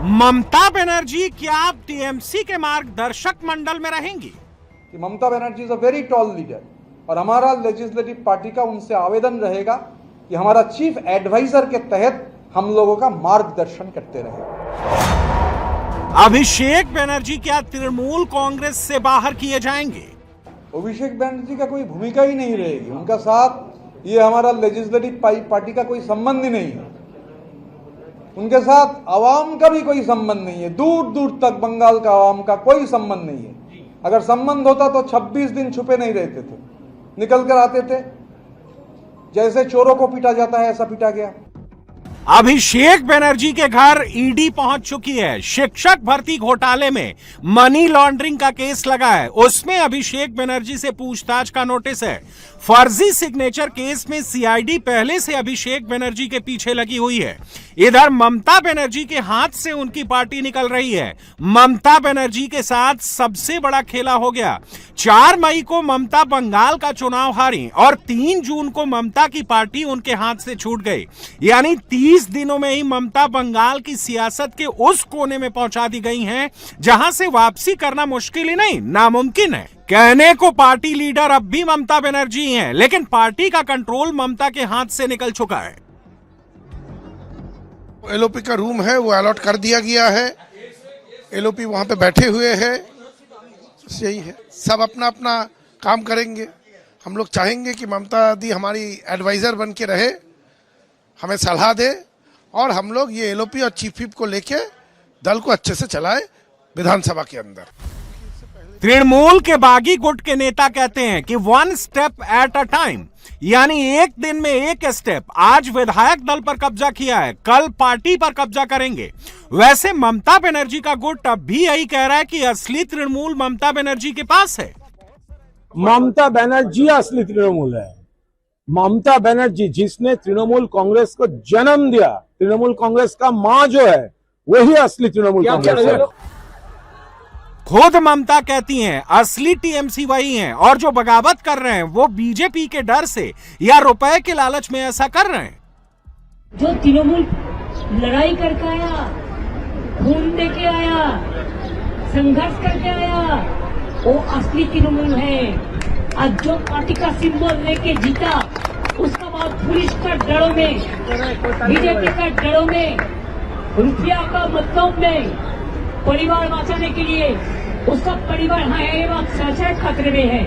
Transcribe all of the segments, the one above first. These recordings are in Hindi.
ममता बनर्जी क्या अब टीएमसी के मार्गदर्शक मंडल में रहेंगी? कि Mamata Banerjee is a very tall leader और हमारा लेजिस्लेटिव पार्टी का उनसे आवेदन रहेगा कि हमारा चीफ एडवाइजर के तहत हम लोगों का मार्गदर्शन करते रहे। अभिषेक बनर्जी क्या तृणमूल कांग्रेस से बाहर किए जाएंगे? अभिषेक बनर्जी का कोई भूमिका ही नहीं रहेगी, उनका साथ ये हमारा लेजिस्लेटिव पार्टी का कोई संबंध ही नहीं है, उनके साथ आवाम का भी कोई संबंध नहीं है, दूर दूर तक बंगाल का आवाम का कोई संबंध नहीं है। अगर संबंध होता तो 26 दिन छुपे नहीं रहते थे, निकल कर आते थे, जैसे चोरों को पीटा जाता है ऐसा पीटा गया। अभिषेक बनर्जी के घर ईडी पहुंच चुकी है। शिक्षक भर्ती घोटाले में मनी लॉन्ड्रिंग का केस लगा है, उसमें अभिषेक बनर्जी से पूछताछ का नोटिस है। फर्जी सिग्नेचर केस में सीआईडी पहले से अभिषेक बनर्जी के पीछे लगी हुई है। इधर ममता बनर्जी के हाथ से उनकी पार्टी निकल रही है। ममता बनर्जी के साथ सबसे बड़ा खेला हो गया। 4 मई को ममता बंगाल का चुनाव हारी और 3 जून को ममता की पार्टी उनके हाथ से छूट गई। यानी 30 दिनों में ही ममता बंगाल की सियासत के उस कोने में पहुंचा दी गई हैं जहां से वापसी करना मुश्किल ही नहीं, नामुमकिन है। कहने को पार्टी लीडर अब भी ममता बनर्जी हैं, लेकिन पार्टी का कंट्रोल ममता के हाथ से निकल चुका है। एलओपी का रूम है वो अलॉट कर दिया गया है, एलओपी वहां पे बैठे हुए हैं, यही है। सब अपना अपना काम करेंगे। हम लोग चाहेंगे कि ममता दी हमारी एडवाइजर बन के रहे, हमें सलाह दे और हम लोग ये एलओपी और चीफ व्हिप को लेके दल को अच्छे से चलाए विधानसभा के अंदर। तृणमूल के बागी गुट के नेता कहते हैं कि 1 स्टेप एट अ टाइम, यानी एक दिन में एक स्टेप। आज विधायक दल पर कब्जा किया है, कल पार्टी पर कब्जा करेंगे। वैसे ममता बनर्जी का गुट अब भी यही कह रहा है कि असली तृणमूल ममता बनर्जी के पास है। ममता बनर्जी असली तृणमूल है। ममता बनर्जी जिसने तृणमूल कांग्रेस को जन्म दिया, तृणमूल कांग्रेस का मां जो है वही असली तृणमूल कांग्रेस है। खुद ममता कहती हैं असली टीएमसी वही हैं और जो बगावत कर रहे हैं वो बीजेपी के डर से या रुपए के लालच में ऐसा कर रहे हैं। जो तृणमूल लड़ाई करके आया, खून दे के आया, संघर्ष करके आया, वो असली तृणमूल है। आज जो पार्टी का सिंबल लेके जीता, उसका बाद पुलिस का डरों में, बीजेपी का डरों में, रुपया का मतलब में, परिवार बचाने के लिए उसका परिवार खतरे में है।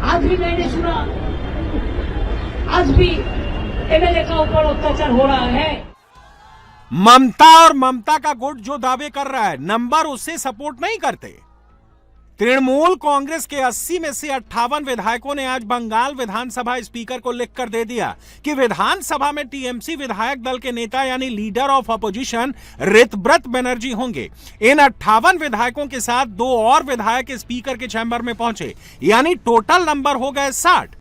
आज भी मैंने सुना, आज भी एमएलए का ऊपर अत्याचार हो रहा है। ममता और ममता का गुट जो दावे कर रहा है, नंबर उससे सपोर्ट नहीं करते। तृणमूल कांग्रेस के 80 में से 58 विधायकों ने आज बंगाल विधानसभा स्पीकर को लिखकर दे दिया कि विधानसभा में टीएमसी विधायक दल के नेता यानी leader of opposition Ritabrata Banerjee होंगे। इन 58 विधायकों के साथ 2 और विधायक स्पीकर के चैम्बर में पहुंचे, यानी टोटल नंबर हो गए 60।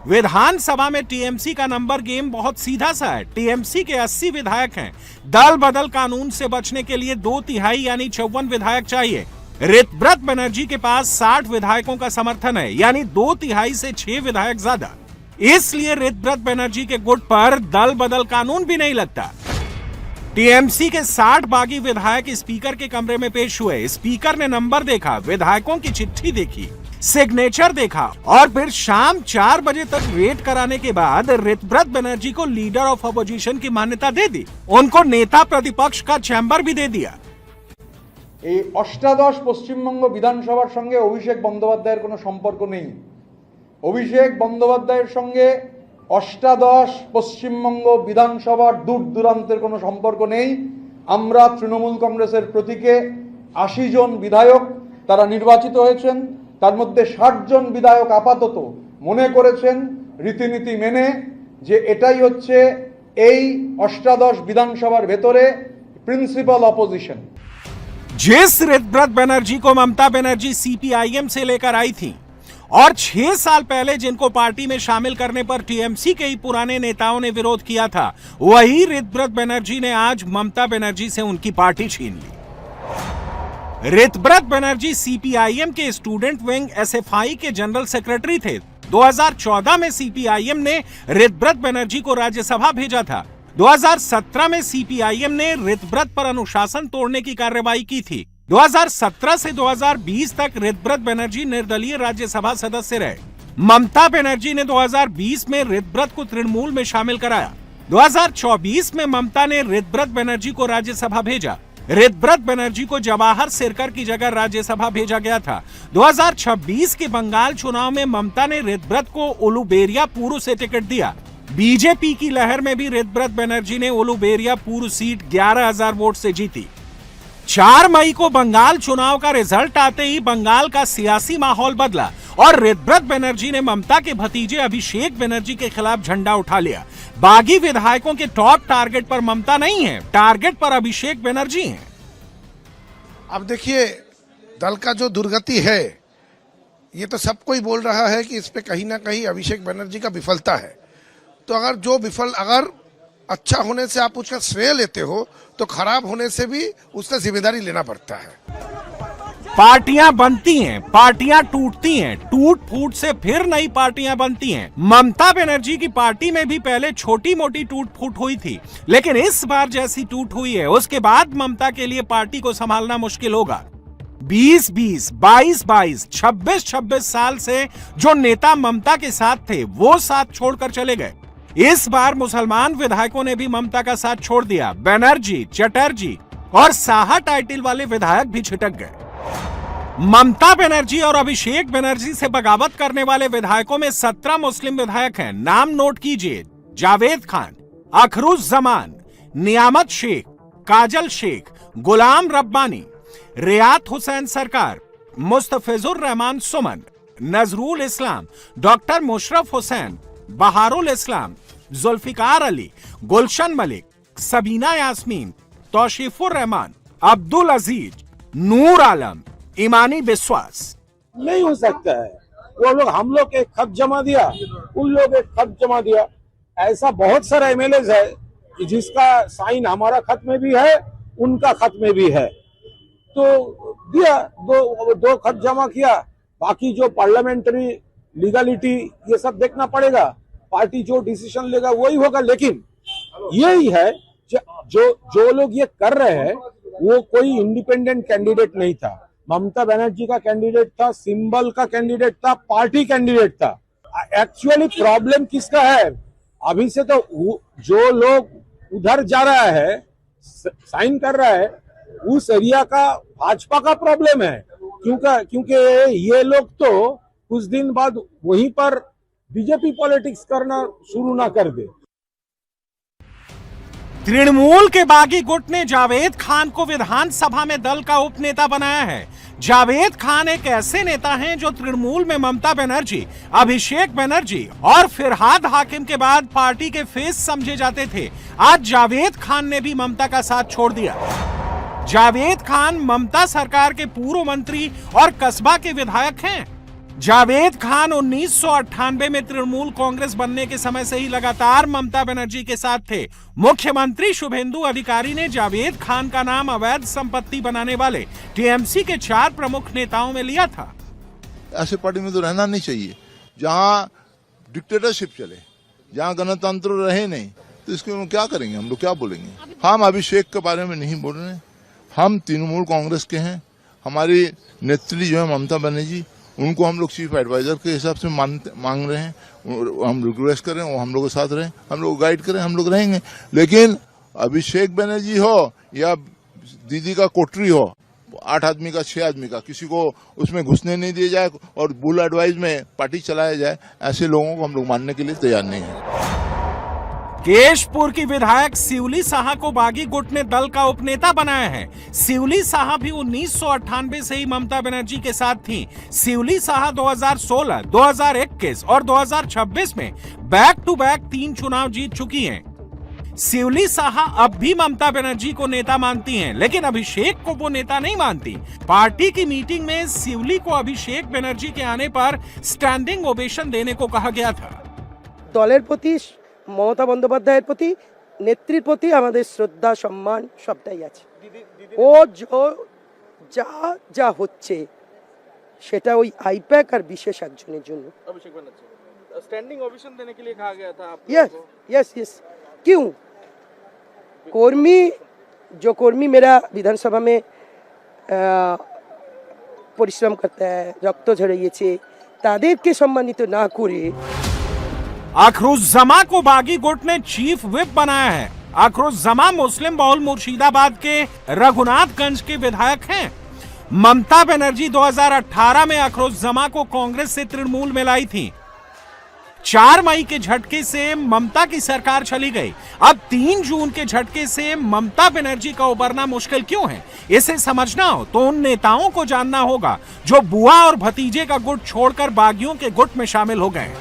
विधानसभा में टीएमसी का नंबर गेम बहुत सीधा सा है। टीएमसी के 80 विधायक हैं। दल बदल कानून से बचने के लिए 2/3 यानी 54 विधायक चाहिए। ऋतव्रत बनर्जी के पास 60 विधायकों का समर्थन है, यानी 2/3 से 6 विधायक ज्यादा। इसलिए ऋतव्रत बनर्जी के गुट पर दल बदल कानून भी नहीं लगता। टीएमसी के 60 बागी विधायक स्पीकर के कमरे में पेश हुए। स्पीकर ने नंबर देखा, विधायकों की चिट्ठी देखी, सिग्नेचर देखा और फिर शाम 4 बजे तक वेट कराने के बाद ऋतव्रत बनर्जी को लीडर ऑफ अपोजिशन की मान्यता दे दी। उनको नेता प्रतिपक्ष का चैम्बर भी दे दिया। এই অষ্টাদশ পশ্চিমবঙ্গ বিধানসভার সঙ্গে অভিষেক বন্দ্যোপাধ্যায়ের কোনো সম্পর্ক নেই। অভিষেক বন্দ্যোপাধ্যায়ের সঙ্গে অষ্টাদশ পশ্চিমবঙ্গ বিধানসভার দূর দূরান্তের কোনো সম্পর্ক নেই। আমরা তৃণমূল কংগ্রেসের প্রতীকে 80 জন বিধায়ক তারা নির্বাচিত হয়েছেন, তার মধ্যে 60 জন বিধায়ক আপাতত মনে করেছেন রীতিনীতি মেনে যে এটাই হচ্ছে এই অষ্টাদশ বিধানসভার ভেতরে প্রিন্সিপাল অপোজিশন। जिस ऋतव्रत बनर्जी को ममता बनर्जी सीपीआईएम से लेकर आई थी और 6 साल पहले जिनको पार्टी में शामिल करने पर टीएमसी के ही पुराने नेताओं ने विरोध किया था, वही ऋतव्रत बनर्जी ने आज ममता बनर्जी से उनकी पार्टी छीन ली। ऋतव्रत बनर्जी सीपीआईएम के स्टूडेंट विंग एसएफआई के जनरल सेक्रेटरी थे। 2014 में सीपीआईएम ने ऋतव्रत बनर्जी को राज्यसभा भेजा था। 2017 में सीपीआईएम ने ऋतव्रत पर अनुशासन तोड़ने की कार्रवाई की थी। 2017 से 2020 तक ऋतव्रत बनर्जी निर्दलीय राज्यसभा सदस्य रहे। ममता बनर्जी ने 2020 में ऋतव्रत को तृणमूल में शामिल कराया। 2024 में ममता ने ऋतव्रत बनर्जी को राज्यसभा भेजा। ऋतव्रत बनर्जी को जवाहर सिरकर की जगह राज्यसभा भेजा गया था। 2026 के बंगाल चुनाव में ममता ने ऋतव्रत को उलुबेरिया पूर्व से टिकट दिया। बीजेपी की लहर में भी ऋतव्रत बनर्जी ने उलुबेरिया पूर्व सीट 11,000 वोट से जीती। 4 मई को बंगाल चुनाव का रिजल्ट आते ही बंगाल का सियासी माहौल बदला और ऋतव्रत बनर्जी ने ममता के भतीजे अभिषेक बनर्जी के खिलाफ झंडा उठा लिया। बागी विधायकों के टॉप टारगेट पर ममता नहीं है, टारगेट पर अभिषेक बनर्जी हैं। अब देखिए, दल का जो दुर्गति है, ये तो सब कोई बोल रहा है कि इस पे कहीं ना कहीं अभिषेक बनर्जी का विफलता है। तो अगर अच्छा होने से आप उसका श्रेय लेते हो तो खराब होने से भी उसका जिम्मेदारी लेना पड़ता है। पार्टियां बनती हैं, पार्टियां टूटती हैं, टूट फूट से फिर नई पार्टियां बनती हैं। ममता बनर्जी की पार्टी में भी पहले छोटी मोटी टूट फूट हुई थी, लेकिन इस बार जैसी टूट हुई है उसके बाद ममता के लिए पार्टी को संभालना मुश्किल होगा। 20-20, 22-22, 26-26 साल से जो नेता ममता के साथ थे वो साथ छोड़कर चले गए। इस बार मुसलमान विधायकों ने भी ममता का साथ छोड़ दिया। बनर्जी, चटर्जी और साहा टाइटल वाले विधायक भी छिटक गए। ममता बनर्जी और अभिषेक बनर्जी से बगावत करने वाले विधायकों में 17 मुस्लिम विधायक हैं। नाम नोट कीजिए: जावेद खान, अखरुज्जमान, नियामत शेख, काजल शेख, गुलाम रब्बानी, रियात हुसैन सरकार, मुस्तफिजुर रहमान सुमन, नजरुल इस्लाम, डॉक्टर मुशरफ हुसैन, बहारुल इस्लाम, जुल्फिकार अली, गुलशन मलिक, सबीना यास्मीन, तौशीफुर रहमान, अब्दुल अजीज, नूर आलम, ईमानी विश्वास। नहीं हो सकता है। वो लोग, हम लोग एक खत जमा दिया, उन लोग एक खत जमा दिया। ऐसा बहुत सारा एमएलए है जिसका साइन हमारा खत में भी है, उनका खत में भी है। तो दिया, दो खत जमा किया। बाकी जो पार्लियामेंट्री लीगलिटी ये सब देखना पड़ेगा। पार्टी जो डिसीजन लेगा वही होगा। लेकिन यही है जो लोग ये कर रहे हैं वो कोई इंडिपेंडेंट कैंडिडेट नहीं था। ममता बनर्जी का कैंडिडेट था, सिंबल का कैंडिडेट था, पार्टी कैंडिडेट था। एक्चुअली प्रॉब्लम किसका है? अभी से तो जो लोग उधर जा रहा है, साइन कर रहा है, उस एरिया का भाजपा का प्रॉब्लम है। क्योंकि ये लोग तो कुछ दिन बाद वहीं पर बीजेपी पॉलिटिक्स करना शुरू ना कर दे। तृणमूल के बागी गुट ने जावेद खान को विधानसभा में दल का उपनेता बनाया है। जावेद खान एक ऐसे नेता हैं जो तृणमूल में ममता बनर्जी, अभिषेक बनर्जी और फिरहाद हाकिम के बाद पार्टी के फेस समझे जाते थे। आज जावेद खान ने भी ममता का साथ छोड़ दिया। जावेद खान ममता सरकार के पूर्व मंत्री और कस्बा के विधायक हैं। जावेद खान 1998 में तृणमूल कांग्रेस बनने के समय से ही लगातार ममता बनर्जी के साथ थे। मुख्यमंत्री शुभेंदु अधिकारी ने जावेद खान का नाम अवैध संपत्ति बनाने वाले टीएमसी के 4 प्रमुख नेताओं में लिया था। ऐसे पार्टी में तो रहना नहीं चाहिए जहां डिक्टेटरशिप चले, जहां गणतंत्र रहे नहीं, तो इसके हम क्या करेंगे? हम लोग क्या बोलेंगे? हम अभिषेक के बारे में नहीं बोल रहे। हम तृणमूल कांग्रेस के हैं। हमारी नेत्री जो है ममता बनर्जी, उनको हम लोग चीफ एडवाइजर के हिसाब से मांग रहे हैं। हम रिक्वेस्ट करें वो हम लोग के साथ रहें, हम लोग गाइड करें, हम लोग रहेंगे। लेकिन अभिषेक बनर्जी हो या दीदी का कोटरी हो, 8 आदमी का 6 आदमी का, किसी को उसमें घुसने नहीं दिया जाए और बुल एडवाइज में पार्टी चलाया जाए, ऐसे लोगों को हम लोग मानने के लिए तैयार नहीं है। केशपुर की विधायक शिवली साहा को बागी गुट ने दल का उपनेता बनाया है। शिवली साहा भी 1998 से ही ममता बनर्जी के साथ थी। शिवली साहा 2016, 2021 और 2026 में बैक टू बैक 3 चुनाव जीत चुकी हैं। शिवली साहा अब भी ममता बनर्जी को नेता मानती हैं, लेकिन अभिषेक को वो नेता नहीं मानती। पार्टी की मीटिंग में शिवली को अभिषेक बनर्जी के आने पर स्टैंडिंग ओवेशन देने को कहा गया था। দলের প্রতি, মমতা বন্দ্যোপাধ্যায়ের প্রতি, নেত্রীর প্রতি আমাদের শ্রদ্ধা সম্মান সবটাই আছে। ও যা যা হচ্ছে সেটা ওই আইপ্যাক আর বিশেষ একজনের জন্য। अभिषेक बनर्जी स्टैंडिंग ओवेशन देने के लिए कहा गया था आपको? Yes yes yes. क्यों? কর্মী मेरा विधानसभा में পরিশ্রম করতে है রক্ত ঝরিয়েছে তাদেরকে সম্মানিত না করে अखरुज जमा को बागी गुट ने चीफ व्हिप बनाया है। अखरुज जमा मुस्लिम बहुल मुर्शिदाबाद के रघुनाथगंज के विधायक हैं। ममता बनर्जी 2018 में अखरुज जमा को कांग्रेस से तृणमूल में लाई थी। 4 मई के झटके से ममता की सरकार चली गई। अब 3 जून के झटके से ममता बनर्जी का उबरना मुश्किल क्यों है, इसे समझना हो तो उन नेताओं को जानना होगा जो बुआ और भतीजे का गुट छोड़कर बागियों के गुट में शामिल हो गए।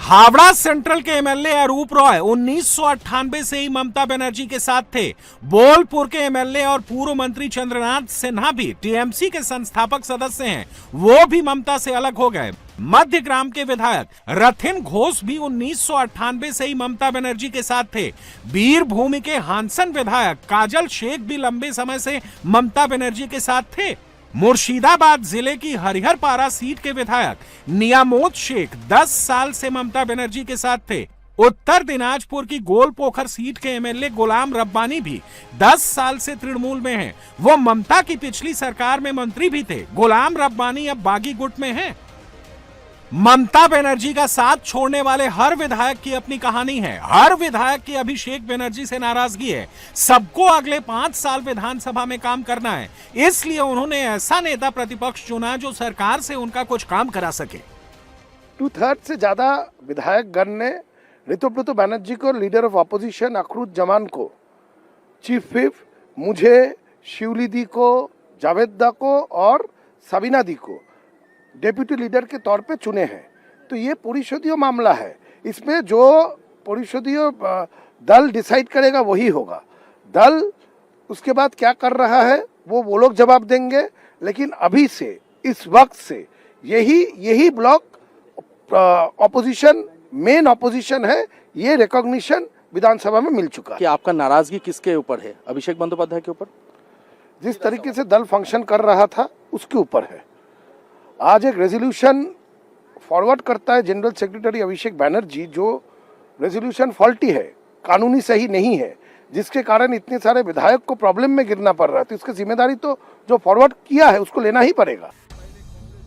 हावड़ा सेंट्रल के एमएलए अरूप रॉय 1998 से ही ममता बनर्जी के साथ थे। बोलपुर के एमएलए और पूर्व मंत्री चंद्रनाथ सिन्हा भी टीएमसी के संस्थापक सदस्य हैं, वो भी ममता से अलग हो गए। मध्यग्राम के विधायक रथिन घोष भी 1998 से ही ममता बनर्जी के साथ थे। वीरभूमि के हांसन विधायक काजल शेख भी लंबे समय से ममता बनर्जी के साथ थे। मुर्शिदाबाद जिले की हरिहरपारा सीट के विधायक नियामोद शेख 10 साल से ममता बनर्जी के साथ थे। उत्तर दिनाजपुर की गोलपोखर सीट के एमएलए गुलाम रब्बानी भी 10 साल से तृणमूल में हैं। वो ममता की पिछली सरकार में मंत्री भी थे। गुलाम रब्बानी अब बागी गुट में हैं। ममता बनर्जी का साथ छोड़ने वाले हर विधायक की अपनी कहानी है। हर विधायक की अभिषेक बनर्जी से नाराजगी है। सबको अगले 5 साल विधानसभा में काम करना है, इसलिए उन्होंने ऐसा नेता प्रतिपक्ष चुना जो सरकार से उनका कुछ काम करा सके। 2/3 से ज्यादा विधायक गण ने ऋतुव्रत बनर्जी को लीडर ऑफ ऑपोजिशन अखरुज जमान को चीफ व्हिप, मुझे, शिवली दी को, जावेद दा को और सबीना दी को डेप्यूटी लीडर के तौर पे चुने हैं। तो ये परिषदीय मामला है, इसमें जो परिषदीय दल डिसाइड करेगा वही होगा। दल उसके बाद क्या कर रहा है वो लोग जवाब देंगे, लेकिन अभी से इस वक्त से यही ब्लॉक ऑपोजिशन मेन ऑपोजिशन है, ये रिकॉग्निशन विधानसभा में मिल चुका है। कि आपका नाराजगी किसके ऊपर है? अभिषेक बंदोपाध्याय के ऊपर? जिस तरीके से दल फंक्शन कर रहा था उसके ऊपर है। आज एक रेजोल्यूशन फॉरवर्ड करता है जनरल सेक्रेटरी अभिषेक बनर्जी, जो रेजोल्यूशन फॉल्टी है, कानूनी सही नहीं है, जिसके कारण इतने सारे विधायक को प्रॉब्लम में गिरना पड़ रहा है। तो इसकी जिम्मेदारी तो जो फॉरवर्ड किया है उसको लेना ही पड़ेगा।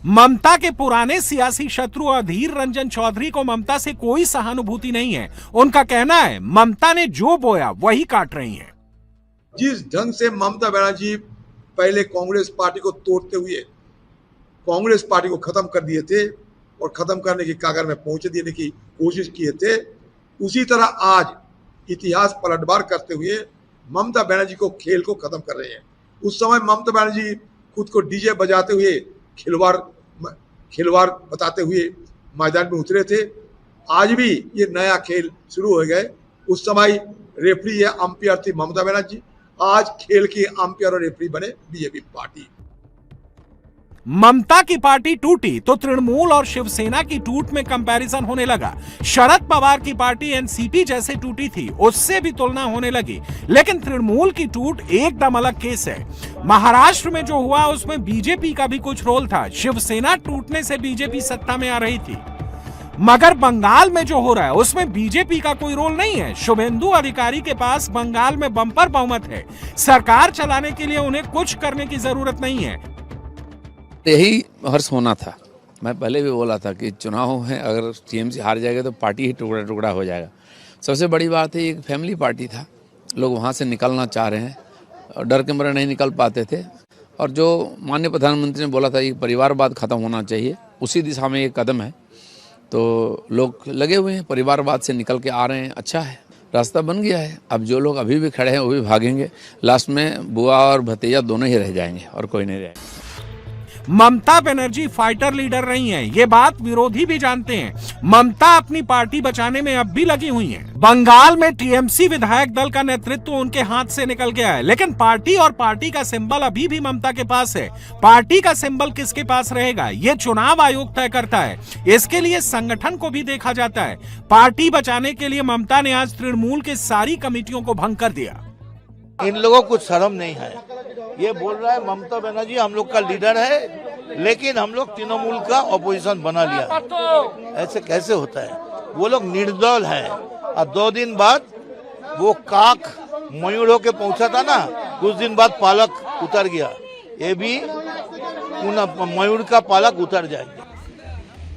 ममता के पुराने सियासी शत्रु अधीर रंजन चौधरी को ममता से कोई सहानुभूति नहीं है। उनका कहना है ममता ने जो बोया वही काट रही है। जिस ढंग से ममता बनर्जी पहले कांग्रेस पार्टी को तोड़ते हुए कांग्रेस पार्टी को खत्म कर दिए थे और खत्म करने की कागर में पहुंच देने की कोशिश किए थे, उसी तरह आज इतिहास पलटवार करते हुए ममता बनर्जी को खेल को खत्म कर रहे हैं। उस समय ममता बनर्जी खुद को डीजे बजाते हुए खिलवाड़ बताते हुए मैदान में उतरे थे। आज भी ये नया खेल शुरू हो गए। उस समय रेफरी या अंपायर थी ममता बनर्जी, आज खेल के अंपायर और रेफरी बने बीजेपी पार्टी। ममता की पार्टी टूटी तो तृणमूल और शिवसेना की टूट में कंपैरिजन होने लगा। शरद पवार की पार्टी एनसीपी जैसे टूटी थी, उससे भी तुलना होने लगी। लेकिन तृणमूल की टूट एकदम अलग केस है। महाराष्ट्र में जो हुआ उसमें बीजेपी का भी कुछ रोल था। शिवसेना टूटने से बीजेपी सत्ता में आ रही थी, मगर बंगाल में जो हो रहा है उसमें बीजेपी का कोई रोल नहीं है। शुभेंदु अधिकारी के पास बंगाल में बंपर बहुमत है। सरकार चलाने के लिए उन्हें कुछ करने की जरूरत नहीं है। यही हर्ष होना था। मैं पहले भी बोला था कि चुनाव है, अगर टीएमसी हार जाएगा तो पार्टी ही टुकड़ा टुकड़ा हो जाएगा। सबसे बड़ी बात है, एक फैमिली पार्टी था, लोग वहाँ से निकलना चाह रहे हैं और डर के मारे नहीं निकल पाते थे। और जो माननीय प्रधानमंत्री ने बोला था कि परिवारवाद खत्म होना चाहिए, उसी दिशा में एक कदम है। तो लोग लगे हुए हैं, परिवारवाद से निकल के आ रहे हैं। अच्छा है, रास्ता बन गया है। अब जो लोग अभी भी खड़े हैं वो भी भागेंगे, लास्ट में बुआ और भतीजा दोनों ही रह जाएंगे और कोई नहीं रहेगा। ममता बनर्जी फाइटर लीडर नहीं है, ये बात विरोधी भी जानते हैं। ममता अपनी पार्टी बचाने में अब भी लगी हुई हैं। बंगाल में टीएमसी विधायक दल का नेतृत्व उनके हाथ से निकल गया है, लेकिन पार्टी और पार्टी का सिंबल अभी भी ममता के पास है। पार्टी का सिंबल किसके पास रहेगा ये चुनाव आयोग तय करता है। इसके लिए संगठन को भी देखा जाता है। पार्टी बचाने के लिए ममता ने आज तृणमूल के सारी कमेटियों को भंग कर दिया। इन लोगों को शर्म नहीं है। ये बोल रहा है ममता बनर्जी हम लोग का लीडर है, लेकिन हम लोग तृणमूल का ऑपोजिशन बना लिया। ऐसे कैसे होता है? वो लोग निर्दल है और 2 दिन बाद वो काक मयूर होके पहुंचा था ना, कुछ दिन बाद पालक उतर गया, ये भी मयूर का पालक उतर जाएंगे।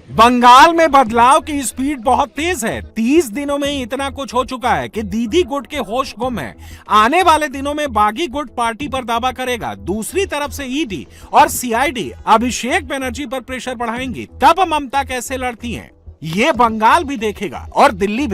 बंगाल में बदलाव की स्पीड बहुत तेज है। 30 दिनों में इतना कुछ हो चुका है कि दीदी गुट के होश गुम है। आने वाले दिनों में बागी गुट पार्टी पर दावा करेगा। दूसरी तरफ से ईडी और सीआईडी अभिषेक बनर्जी पर प्रेशर बढ़ाएंगी। तब ममता कैसे लड़ती हैं, ये बंगाल भी देखेगा और दिल्ली भी।